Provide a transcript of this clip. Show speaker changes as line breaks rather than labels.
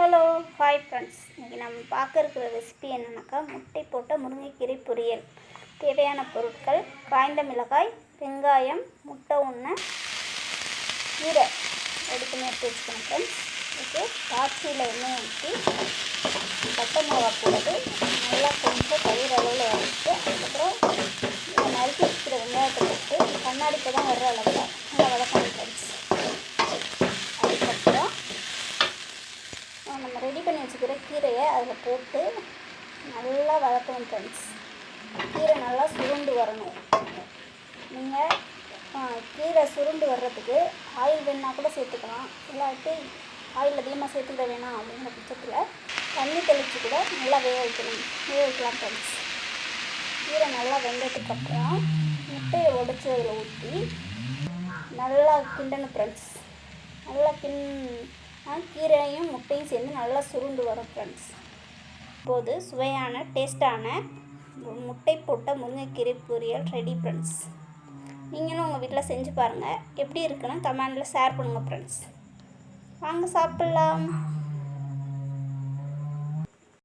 Hello hi friends, இன்றைக்கி நம்ம பார்க்க இருக்கிற ரெசிபி என்னன்னாக்கா முட்டை போட்ட முருங்கைக்கீரை பொரியல். தேவையான பொருட்கள்: காய்ந்த மிளகாய், வெங்காயம், முட்டை ஒன்று, கீரை ரெடி பண்ணி எடுத்து வச்சுக்கணும் ஃப்ரெண்ட்ஸ். ஓகே, காய்ச்சியில் எண்ணெய் ஊற்றி பட்டை மிளகா போடுறது நல்லா கொஞ்சம் கயிறு அளவில் வச்சுட்டு, அதுக்கப்புறம் நறுக்கி வச்சுக்கிற வெங்காயத்தை போட்டு கண்ணாடி பதம் வர்ற அளவில் நல்லா வதக்கணும் ஃப்ரெண்ட்ஸ். அதுக்கப்புறம் நம்ம ரெடி பண்ணி வச்சுக்கிற கீரையை அதில் போட்டு நல்லா வதக்கணும் ஃப்ரெண்ட்ஸ். கீரை நல்லா சுருண்டு வரணும். நீங்கள் கீரை சுருண்டு வர்றதுக்கு ஆயில் வேணுன்னா கூட சேர்த்துக்கலாம், இல்லாட்டி ஆயில் அதிகமாக சேர்த்துக்கிட வேணாம் அப்படிங்கிற பட்சத்தில் தண்ணி தெளித்து கூட நல்லா வேக வைக்கலாம் ஃப்ரெண்ட்ஸ். கீரை நல்லா வெந்ததுக்கப்புறம் முட்டையை உடச்சி அதில் ஊற்றி நல்லா கிண்டணும் ஃப்ரெண்ட்ஸ். நல்லா கீரையும் முட்டையும் சேர்ந்து நல்லா சுருண்டு வரும் ஃப்ரெண்ட்ஸ். இப்போது சுவையான டேஸ்டான முட்டை போட்ட முருங்கைக்கீரை பொரியல் ரெடி ஃப்ரெண்ட்ஸ். நீங்களும் உங்கள் வீட்டில் செஞ்சு பாருங்கள். எப்படி இருக்குன்னு கமெண்டில் ஷேர் பண்ணுங்கள் ஃப்ரெண்ட்ஸ். வாங்க சாப்பிட்லாம்.